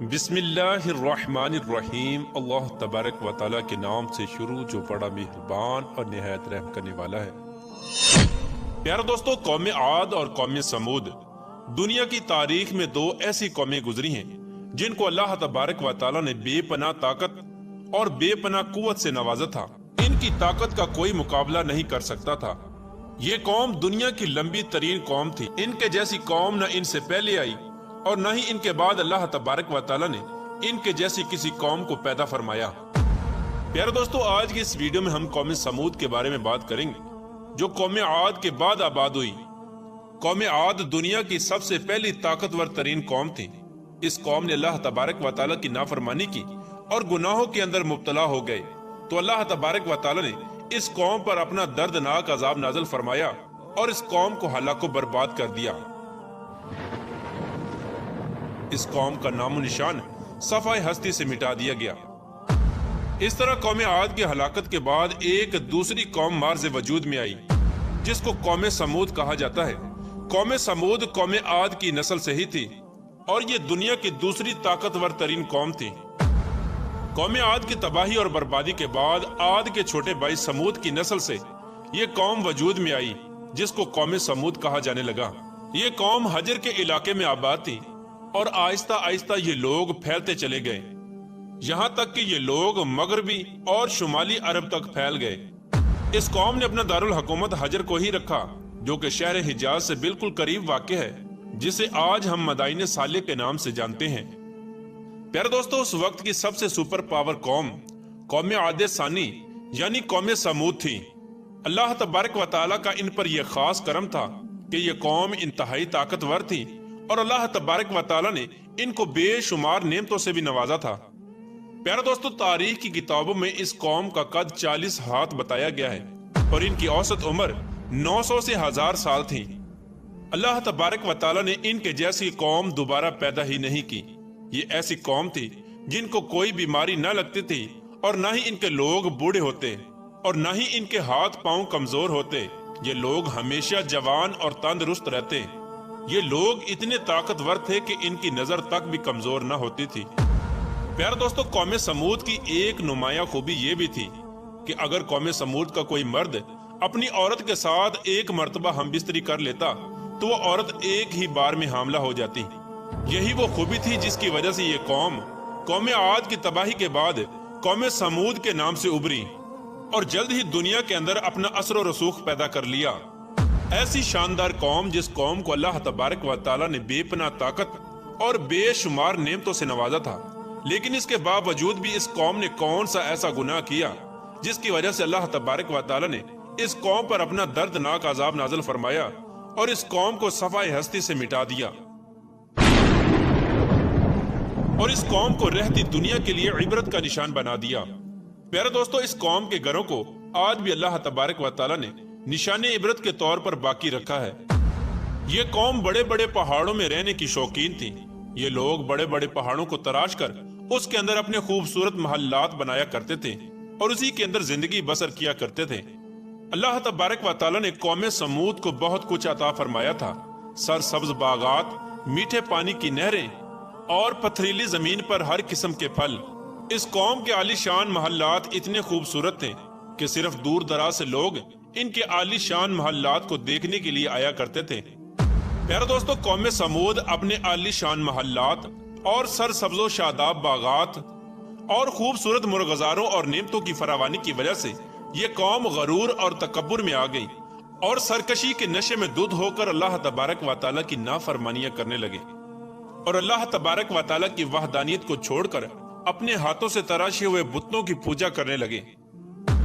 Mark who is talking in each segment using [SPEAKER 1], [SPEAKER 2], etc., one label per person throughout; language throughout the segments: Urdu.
[SPEAKER 1] بسم اللہ الرحمن الرحیم۔ اللہ تبارک و تعالیٰ کے نام سے شروع جو بڑا مہربان اور نہایت رحم کرنے والا ہے۔ پیارے دوستو، قوم عاد اور قوم سمود دنیا کی تاریخ میں دو ایسی قومیں گزری ہیں جن کو اللہ تبارک و تعالیٰ نے بے پناہ طاقت اور بے پناہ قوت سے نوازا تھا۔ ان کی طاقت کا کوئی مقابلہ نہیں کر سکتا تھا۔ یہ قوم دنیا کی لمبی ترین قوم تھی۔ ان کے جیسی قوم نہ ان سے پہلے آئی اور نہ ہی ان کے بعد اللہ تبارک و تعالیٰ نے ان کے جیسی کسی قوم کو پیدا فرمایا۔ پیارے دوستو، آج کی اس ویڈیو میں ہم قوم سمود کے بارے میں بات کریں گے جو قوم عاد کے بعد آباد ہوئی۔ قوم عاد دنیا کی سب سے پہلی طاقتور ترین قوم تھی۔ اس قوم نے اللہ تبارک و تعالیٰ کی نافرمانی کی اور گناہوں کے اندر مبتلا ہو گئے، تو اللہ تبارک و تعالیٰ نے اس قوم پر اپنا دردناک عذاب نازل فرمایا اور اس قوم کو ہلاک و برباد کر دیا۔ اس قوم کا نام و نشان صفحہ ہستی سے مٹا دیا گیا۔ اس طرح قوم عاد کی ہلاکت کے بعد ایک دوسری قوم مارز وجود میں آئی جس کو قوم سمود کہا جاتا ہے۔ قوم سمود قوم عاد کی نسل سے ہی تھی اور یہ دنیا کی دوسری طاقتور ترین قوم تھی۔ قوم عاد کی تباہی اور بربادی کے بعد عاد کے چھوٹے بھائی سمود کی نسل سے یہ قوم وجود میں آئی جس کو قوم سمود کہا جانے لگا۔ یہ قوم حجر کے علاقے میں آباد تھی اور آہستہ آہستہ یہ لوگ پھیلتے چلے گئے، یہاں تک کہ یہ لوگ مغربی اور شمالی عرب تک پھیل گئے۔ اس قوم نے اپنا دارالحکومت حجر کو ہی رکھا جو کہ شہر حجاز سے بالکل قریب واقع ہے، جسے آج ہم مدائن صالح کے نام سے جانتے ہیں۔ پیارے دوستو، اس وقت کی سب سے سپر پاور قوم عاد ثانی یعنی قوم سمود تھی۔ اللہ تبارک و تعالیٰ کا ان پر یہ خاص کرم تھا کہ یہ قوم انتہائی طاقتور تھی اور اللہ تبارک و تعالیٰ نے ان کو بے شمار نعمتوں سے بھی نوازا تھا۔ پیارے دوستو، تاریخ کی کتابوں میں اس قوم کا قد 40 ہاتھ بتایا گیا ہے اور ان کی اوسط عمر 900 سے 1000 سال تھی۔ اللہ تبارک و تعالیٰ نے ان کے جیسی قوم دوبارہ پیدا ہی نہیں کی۔ یہ ایسی قوم تھی جن کو کوئی بیماری نہ لگتی تھی اور نہ ہی ان کے لوگ بوڑھے ہوتے اور نہ ہی ان کے ہاتھ پاؤں کمزور ہوتے۔ یہ لوگ ہمیشہ جوان اور تندرست رہتے۔ یہ لوگ اتنے طاقتور تھے کہ ان کی نظر تک بھی کمزور نہ ہوتی تھی۔ پیارے دوستو، قوم سمود کی ایک نمایاں خوبی یہ بھی تھی کہ اگر قوم سمود کا کوئی مرد اپنی عورت کے ساتھ ایک مرتبہ ہم بستری کر لیتا تو وہ عورت ایک ہی بار میں حاملہ ہو جاتی۔ یہی وہ خوبی تھی جس کی وجہ سے یہ قوم عاد کی تباہی کے بعد قوم سمود کے نام سے ابھری اور جلد ہی دنیا کے اندر اپنا اثر و رسوخ پیدا کر لیا۔ ایسی شاندار قوم جس قوم کو اللہ تبارک و تعالیٰ نے بے پناہ طاقت اور بے شمار نعمتوں سے نوازا تھا، لیکن اس کے باوجود بھی اس قوم نے کون سا ایسا گناہ کیا جس کی وجہ سے اللہ تبارک و تعالیٰ نے اس قوم پر اپنا دردناک عذاب نازل فرمایا اور اس قوم کو صفحہ ہستی سے مٹا دیا اور اس قوم کو رہتی دنیا کے لیے عبرت کا نشان بنا دیا۔ پیارے دوستو، اس قوم کے گھروں کو آج بھی اللہ تبارک و تعالیٰ نے نشان عبرت کے طور پر باقی رکھا ہے۔ یہ قوم بڑے بڑے پہاڑوں میں رہنے کی شوقین تھی۔ یہ لوگ بڑے بڑے پہاڑوں کو تراش کر اس کے اندر اپنے خوبصورت محلات بنایا کرتے تھے اور اسی کے اندر زندگی بسر کیا کرتے تھے۔ اللہ تبارک و تعالیٰ نے قوم سمود کو بہت کچھ عطا فرمایا تھا۔ سرسبز باغات، میٹھے پانی کی نہریں اور پتھریلی زمین پر ہر قسم کے پھل۔ اس قوم کے عالی شان محلات اتنے خوبصورت تھے کہ صرف دور دراز سے لوگ ان کے عالی شان محلات کو دیکھنے کے لیے آیا کرتے تھے۔ پیارے دوستو، قوم سمود اپنے عالی شان محلات اور سرسبز و شاداب باغات اور خوبصورت مرغزاروں اور نعمتوں کی فراوانی کی وجہ سے یہ قوم غرور اور تکبر میں آ گئی اور سرکشی کے نشے میں دھت ہو کر اللہ تبارک و تعالیٰ کی نافرمانیاں کرنے لگے اور اللہ تبارک و تعالیٰ کی وحدانیت کو چھوڑ کر اپنے ہاتھوں سے تراشے ہوئے بتوں کی پوجا کرنے لگے۔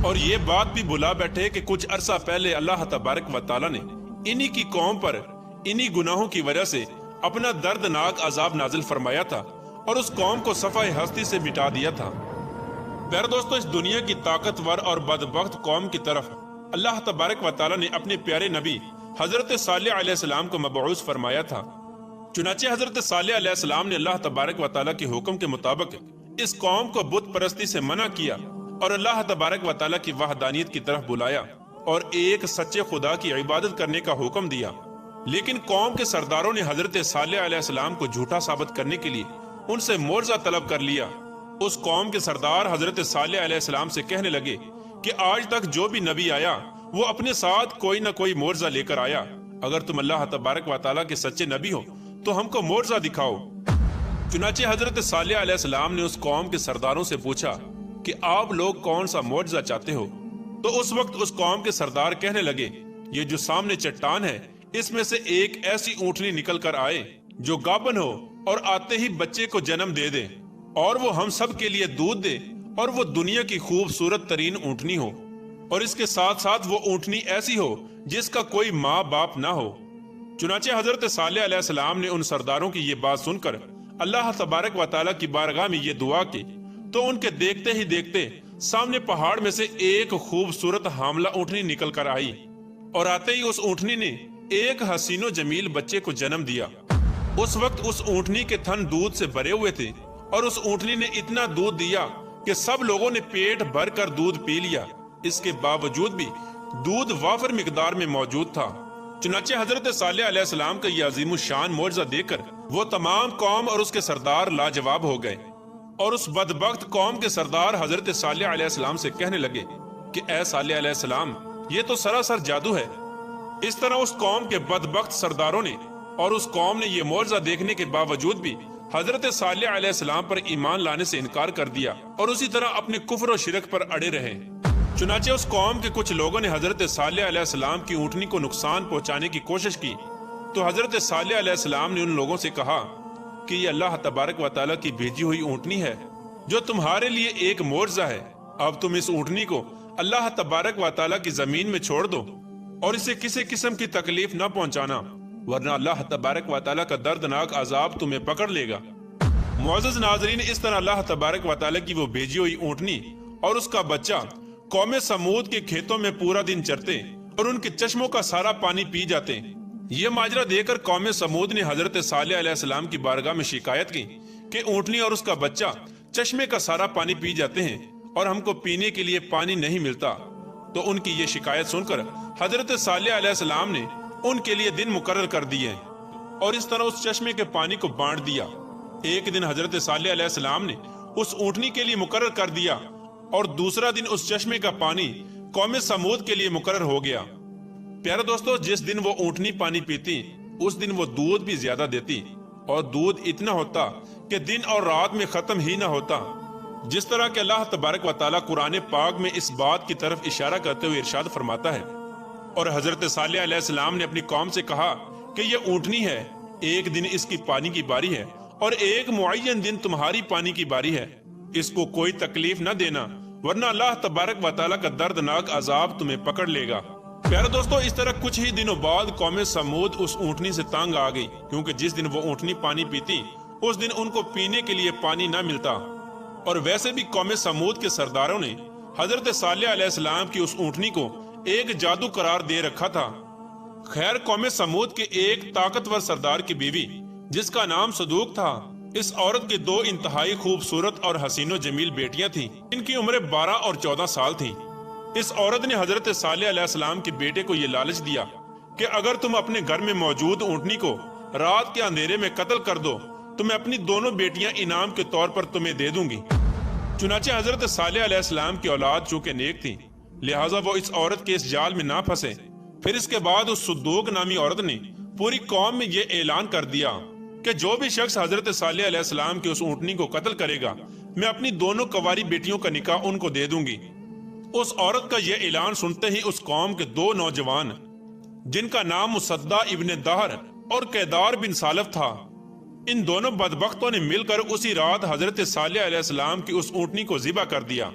[SPEAKER 1] اور یہ بات بھی بھلا بیٹھے کہ کچھ عرصہ پہلے اللہ تبارک و تعالیٰ نے انہی کی قوم پر انہی گناہوں کی وجہ سے اپنا دردناک عذاب نازل فرمایا تھا اور اس قوم کو صفحہ ہستی سے مٹا دیا تھا۔ پیارے دوستو، اس دنیا کی طاقتور اور بدبخت قوم کی طرف اللہ تبارک و تعالیٰ نے اپنے پیارے نبی حضرت صالح علیہ السلام کو مبعوث فرمایا تھا۔ چنانچہ حضرت صالح علیہ السلام نے اللہ تبارک و تعالیٰ کے حکم کے مطابق اس قوم کو بت پرستی سے منع کیا اور اللہ تبارک و تعالیٰ کی وحدانیت کی طرف بلایا اور ایک سچے خدا کی عبادت کرنے کا حکم دیا۔ لیکن قوم کے سرداروں نے حضرت صالح علیہ السلام کو جھوٹا ثابت کرنے کے لیے ان سے معجزہ طلب کر لیا۔ اس قوم کے سردار حضرت صالح علیہ السلام سے کہنے لگے کہ آج تک جو بھی نبی آیا وہ اپنے ساتھ کوئی نہ کوئی معجزہ لے کر آیا، اگر تم اللہ تبارک و تعالیٰ کے سچے نبی ہو تو ہم کو معجزہ دکھاؤ۔ چنانچہ حضرت صالح علیہ السلام نے اس قوم کے سرداروں سے پوچھا کہ آپ لوگ کون سا معجزہ چاہتے ہو؟ تو اس وقت اس قوم کے سردار کہنے لگے، یہ جو سامنے چٹان ہے اس میں سے ایک ایسی اونٹنی نکل کر آئے جو گابن ہو اور آتے ہی بچے کو جنم دے دے، اور وہ ہم سب کے لیے دودھ دے، اور وہ دنیا کی خوبصورت ترین اونٹنی ہو، اور اس کے ساتھ ساتھ وہ اونٹنی ایسی ہو جس کا کوئی ماں باپ نہ ہو۔ چنانچہ حضرت صالح علیہ السلام نے ان سرداروں کی یہ بات سن کر اللہ تبارک و تعالیٰ کی بارگاہ میں یہ دعا کی، تو ان کے دیکھتے ہی دیکھتے سامنے پہاڑ میں سے ایک خوبصورت حاملہ اونٹنی نکل کر آئی، اور آتے ہی اس اونٹنی نے ایک حسین و جمیل بچے کو جنم دیا۔ اس وقت اس اونٹنی کے تھن دودھ سے بھرے ہوئے تھے، اور اس اونٹنی نے اتنا دودھ دیا کہ سب لوگوں نے پیٹ بھر کر دودھ پی لیا۔ اس کے باوجود بھی دودھ وافر مقدار میں موجود تھا۔ چنانچہ حضرت صالح علیہ السلام کا یہ عظیم الشان معجزہ دیکھ کر وہ تمام قوم اور اس کے سردار لاجواب ہو گئے، اور اس بدبخت قوم کے سردار حضرت صالح علیہ السلام سے کہنے لگے کہ اے صالح علیہ السلام، یہ تو سراسر جادو ہے۔ اس طرح اس قوم کے بدبخت سرداروں نے اور اس قوم نے یہ معجزہ دیکھنے کے باوجود بھی حضرت صالح علیہ السلام پر ایمان لانے سے انکار کر دیا، اور اسی طرح اپنے کفر و شرک پر اڑے رہے۔ چنانچہ اس قوم کے کچھ لوگوں نے حضرت صالح علیہ السلام کی اونٹنی کو نقصان پہنچانے کی کوشش کی، تو حضرت صالح علیہ السلام نے ان لوگوں سے کہا کہ یہ اللہ تبارک و تعالیٰ کی بھیجی ہوئی اونٹنی ہے جو تمہارے لیے ایک معجزہ ہے۔ اب تم اس اونٹنی کو اللہ تبارک و تعالیٰ کی زمین میں چھوڑ دو، اور اسے کسی قسم کی تکلیف نہ پہنچانا، ورنہ اللہ تبارک و تعالیٰ کا دردناک عذاب تمہیں پکڑ لے گا۔ معزز ناظرین، اس طرح اللہ تبارک و تعالیٰ کی وہ بھیجی ہوئی اونٹنی اور اس کا بچہ قوم سمود کے کھیتوں میں پورا دن چرتے اور ان کے چشموں کا سارا پانی پی جاتے۔ یہ ماجرا دیکھ کر قوم سمود نے حضرت صالح علیہ السلام کی بارگاہ میں شکایت کی کہ اونٹنی اور اس کا بچہ چشمے کا سارا پانی پی جاتے ہیں اور ہم کو پینے کے لیے پانی نہیں ملتا۔ تو ان کی یہ شکایت سن کر حضرت صالح علیہ السلام نے ان کے لیے دن مقرر کر دیے، اور اس طرح اس چشمے کے پانی کو بانٹ دیا۔ ایک دن حضرت صالح علیہ السلام نے اس اونٹنی کے لیے مقرر کر دیا، اور دوسرا دن اس چشمے کا پانی قوم سمود کے لیے مقرر ہو گیا۔ پیارے دوستو، جس دن وہ اونٹنی پانی پیتی اس دن وہ دودھ بھی زیادہ دیتی، اور دودھ اتنا ہوتا کہ دن اور رات میں ختم ہی نہ ہوتا۔ جس طرح کہ اللہ تبارک و تعالیٰ قرآن پاک میں اس بات کی طرف اشارہ کرتے ہوئے ارشاد فرماتا ہے، اور حضرت صالح علیہ السلام نے اپنی قوم سے کہا کہ یہ اونٹنی ہے، ایک دن اس کی پانی کی باری ہے اور ایک معین دن تمہاری پانی کی باری ہے، اس کو کوئی تکلیف نہ دینا، ورنہ اللہ تبارک و تعالیٰ کا دردناک عذاب تمہیں پکڑ لے گا۔ پیارے دوستو، اس طرح کچھ ہی دنوں بعد قوم سمود اس اونٹنی سے تنگ آ گئی، کیونکہ جس دن وہ اونٹنی پانی پیتی اس دن ان کو پینے کے لیے پانی نہ ملتا۔ اور ویسے بھی قوم سمود کے سرداروں نے حضرت صالح علیہ السلام کی اس اونٹنی کو ایک جادو قرار دے رکھا تھا۔ خیر، قوم سمود کے ایک طاقتور سردار کی بیوی جس کا نام صدوق تھا، اس عورت کی دو انتہائی خوبصورت اور حسین و جمیل بیٹیاں تھیں، ان کی عمریں 12 اور 14 سال تھیں۔ اس عورت نے حضرت صالح علیہ السلام کے بیٹے کو یہ لالچ دیا کہ اگر تم اپنے گھر میں موجود اونٹنی کو رات کے اندھیرے میں قتل کر دو تو میں اپنی دونوں بیٹیاں انعام کے طور پر تمہیں دے دوں گی۔ چنانچہ حضرت صالح علیہ السلام کی اولاد چونکہ نیک تھی، لہٰذا وہ اس عورت کے اس جال میں نہ پھنسے۔ پھر اس کے بعد اس صدوق نامی عورت نے پوری قوم میں یہ اعلان کر دیا کہ جو بھی شخص حضرت صالح علیہ السلام کی اس اونٹنی کو قتل کرے گا، میں اپنی دونوں کنواری بیٹیوں کا نکاح ان کو دے دوں گی۔ اس عورت کا یہ اعلان سنتے ہی اس قوم کے دو نوجوان جن کا نام مصدع ابن دہر اور کیدار بن سالف تھا، ان دونوں بدبختوں نے مل کر اسی رات حضرت صالح علیہ السلام کی اس اونٹنی کو ذبح کر دیا۔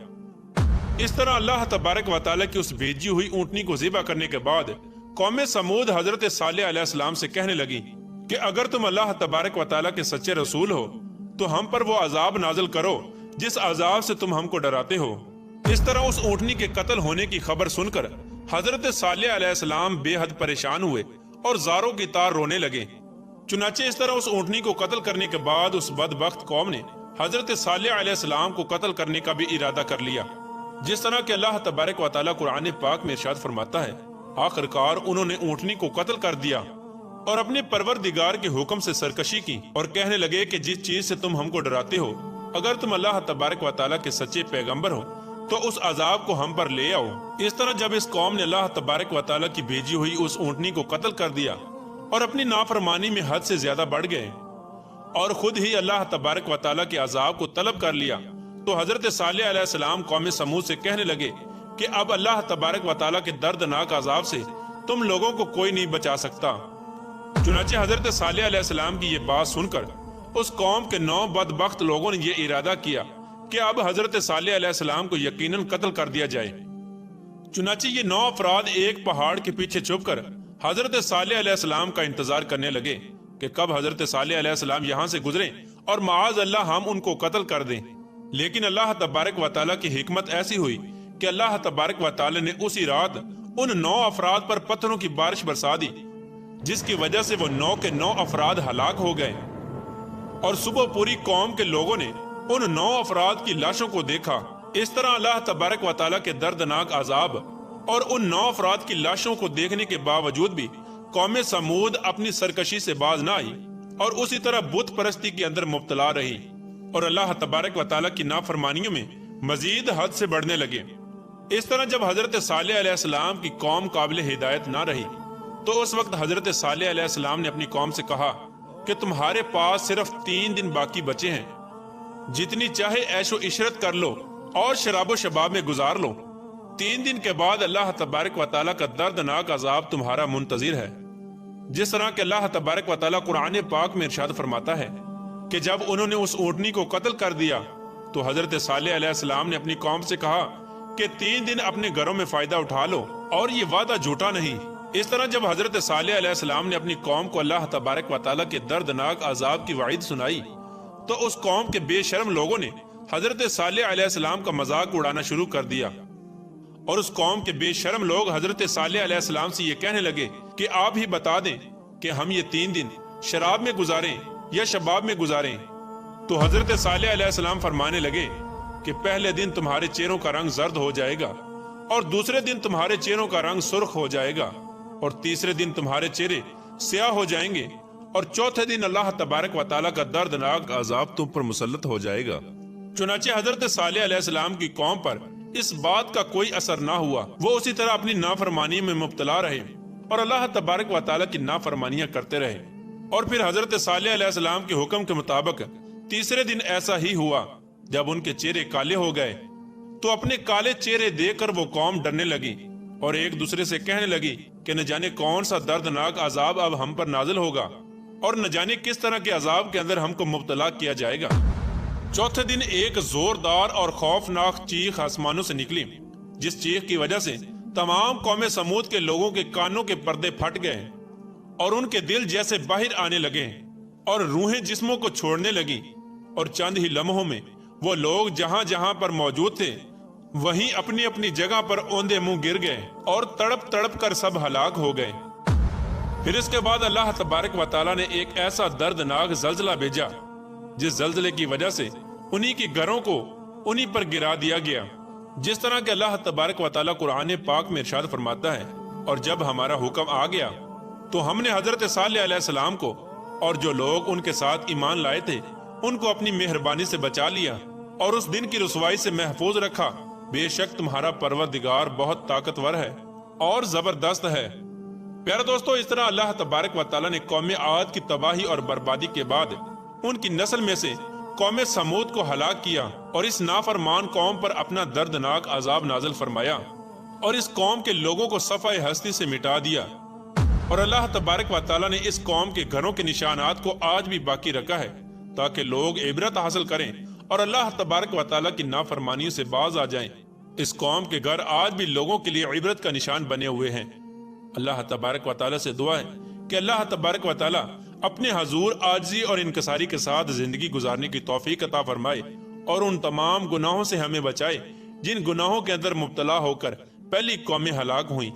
[SPEAKER 1] اس طرح اللہ تبارک و تعالیٰ کی اس بھیجی ہوئی اونٹنی کو ذبح کرنے کے بعد قوم سمود حضرت صالح علیہ السلام سے کہنے لگی کہ اگر تم اللہ تبارک و تعالیٰ کے سچے رسول ہو تو ہم پر وہ عذاب نازل کرو جس عذاب سے تم ہم کو ڈراتے ہو۔ اس طرح اس اونٹنی کے قتل ہونے کی خبر سن کر حضرت صالح علیہ السلام بے حد پریشان ہوئے اور زاروں کی طرح رونے لگے۔ چنانچہ اس طرح اس اونٹنی کو قتل کرنے کے بعد اس بدبخت قوم نے حضرت صالح علیہ السلام کو قتل کرنے کا بھی ارادہ کر لیا، جس طرح کہ اللہ تبارک و تعالیٰ قرآن پاک میں ارشاد فرماتا ہے، آخر کار انہوں نے اونٹنی کو قتل کر دیا اور اپنے پروردگار کے حکم سے سرکشی کی اور کہنے لگے کہ جس چیز سے تم ہم کو ڈراتے ہو، اگر تم اللہ تبارک و تعالیٰ کے سچے پیغمبر ہو تو اس عذاب کو ہم پر لے آؤ۔ اس طرح جب اس قوم نے اللہ تبارک و تعالیٰ کی بھیجی ہوئی اس اونٹنی کو قتل کر دیا اور اپنی نافرمانی میں حد سے زیادہ بڑھ گئے اور خود ہی اللہ تبارک و تعالیٰ کے عذاب کو طلب کر لیا، تو حضرت صالح علیہ السلام قوم سمود سے کہنے لگے کہ اب اللہ تبارک و تعالیٰ کے دردناک عذاب سے تم لوگوں کو کوئی نہیں بچا سکتا۔ چنانچہ حضرت صالح علیہ السلام کی یہ بات سن کر اس قوم کے 9 بدبخت لوگوں نے یہ ارادہ کیا کہ اب حضرت صالح علیہ السلام کو یقیناً قتل کر دیا جائے۔ چنانچہ یہ 9 افراد ایک پہاڑ کے پیچھے چھپ کر حضرت صالح علیہ السلام کا انتظار کرنے لگے کہ کب حضرت صالح علیہ السلام یہاں سے گزریں اور معاذ اللہ ہم ان کو قتل کر دیں۔ لیکن اللہ تبارک و تعالیٰ کی حکمت ایسی ہوئی کہ اللہ تبارک و تعالیٰ نے اسی رات ان 9 افراد پر پتھروں کی بارش برسا دی، جس کی وجہ سے وہ 9 کے 9 افراد ہلاک ہو گئے۔ اور صبح پوری قوم کے لوگوں نے ان 9 افراد کی لاشوں کو دیکھا۔ اس طرح اللہ تبارک و تعالیٰ کے دردناک عذاب اور ان 9 افراد کی لاشوں کو دیکھنے کے باوجود بھی قوم سمود اپنی سرکشی سے باز نہ آئی اور اسی طرح بت پرستی کے اندر مبتلا رہی اور اللہ تبارک و تعالیٰ کی نافرمانیوں میں مزید حد سے بڑھنے لگے۔ اس طرح جب حضرت صالح علیہ السلام کی قوم قابل ہدایت نہ رہی تو اس وقت حضرت صالح علیہ السلام نے اپنی قوم سے کہا کہ تمہارے پاس صرف 3 دن باقی بچے ہیں، جتنی چاہے عیش و عشرت کر لو اور شراب و شباب میں گزار لو۔ 3 دن کے بعد اللہ تبارک و تعالیٰ کا دردناک عذاب تمہارا منتظر ہے۔ جس طرح کہ اللہ تبارک و تعالیٰ قرآن پاک میں ارشاد فرماتا ہے کہ جب انہوں نے اس اونٹنی کو قتل کر دیا تو حضرت صالح علیہ السلام نے اپنی قوم سے کہا کہ 3 دن اپنے گھروں میں فائدہ اٹھا لو اور یہ وعدہ جھوٹا نہیں۔ اس طرح جب حضرت صالح علیہ السلام نے اپنی قوم کو اللہ تبارک و تعالیٰ کے دردناک عذاب کی وعید سنائی تو اس قوم کے بے شرم لوگوں نے حضرت صالح علیہ السلام کا مذاق اڑانا شروع کر دیا اور اس قوم کے بے شرم لوگ حضرت صالح علیہ السلام سے یہ کہنے لگے کہ آپ ہی بتا دیں کہ ہم یہ 3 دن شراب میں گزاریں یا شباب میں گزاریں۔ تو حضرت صالح علیہ السلام فرمانے لگے کہ پہلے دن تمہارے چہروں کا رنگ زرد ہو جائے گا اور دوسرے دن تمہارے چہروں کا رنگ سرخ ہو جائے گا اور تیسرے دن تمہارے چہرے سیاہ ہو جائیں گے اور چوتھے دن اللہ تبارک و تعالیٰ کا دردناک عذاب تم پر مسلط ہو جائے گا۔ چنانچہ حضرت صالح علیہ السلام کی قوم پر اس بات کا کوئی اثر نہ ہوا، وہ اسی طرح اپنی نافرمانی میں مبتلا رہے اور اللہ تبارک و تعالیٰ کی نافرمانیاں کرتے رہے۔ اور پھر حضرت صالح علیہ السلام کے حکم کے مطابق تیسرے دن ایسا ہی ہوا، جب ان کے چہرے کالے ہو گئے تو اپنے کالے چہرے دیکھ کر وہ قوم ڈرنے لگی اور ایک دوسرے سے کہنے لگی کہ نہ جانے کون سا دردناک عذاب اب ہم پر نازل ہوگا اور نہ جانے کس طرح کے عذاب کے اندر ہم کو مبتلا کیا جائے گا۔ چوتھے دن ایک زوردار اور خوفناک چیخ آسمانوں سے نکلی، جس چیخ کی وجہ سے تمام قوم سمود کے لوگوں کے کانوں کے پردے پھٹ گئے اور ان کے دل جیسے باہر آنے لگے اور روحیں جسموں کو چھوڑنے لگی، اور چند ہی لمحوں میں وہ لوگ جہاں جہاں پر موجود تھے وہیں اپنی اپنی جگہ پر اوندے منہ گر گئے اور تڑپ تڑپ کر سب ہلاک ہو گئے۔ پھر اس کے بعد اللہ تبارک و تعالیٰ نے ایک ایسا دردناک زلزلہ بھیجا جس زلزلے کی وجہ سے انہی کے گھروں کو انہی پر گرا دیا گیا، جس طرح کہ اللہ تبارک و تعالیٰ قرآن پاک میں ارشاد فرماتا ہے، اور جب ہمارا حکم آ گیا تو ہم نے حضرت صالح علیہ السلام کو اور جو لوگ ان کے ساتھ ایمان لائے تھے ان کو اپنی مہربانی سے بچا لیا اور اس دن کی رسوائی سے محفوظ رکھا۔ بے شک تمہارا پروردگار بہت طاقتور ہے اور زبردست ہے۔ پیارے دوستو، اس طرح اللہ تبارک و تعالیٰ نے قوم عاد کی تباہی اور بربادی کے بعد ان کی نسل میں سے قوم سمود کو ہلاک کیا اور اس نافرمان قوم پر اپنا دردناک عذاب نازل فرمایا اور اس قوم کے لوگوں کو صفحہ ہستی سے مٹا دیا۔ اور اللہ تبارک و تعالیٰ نے اس قوم کے گھروں کے نشانات کو آج بھی باقی رکھا ہے تاکہ لوگ عبرت حاصل کریں اور اللہ تبارک و تعالیٰ کی نافرمانیوں سے باز آ جائیں۔ اس قوم کے گھر آج بھی لوگوں کے لیے عبرت کا نشان بنے ہوئے ہیں۔ اللہ تبارک و تعالیٰ سے دعا ہے کہ اللہ تبارک و تعالیٰ اپنے حضور عاجزی اور انکساری کے ساتھ زندگی گزارنے کی توفیق عطا فرمائے اور ان تمام گناہوں سے ہمیں بچائے جن گناہوں کے اندر مبتلا ہو کر پہلی قومیں ہلاک ہوئیں۔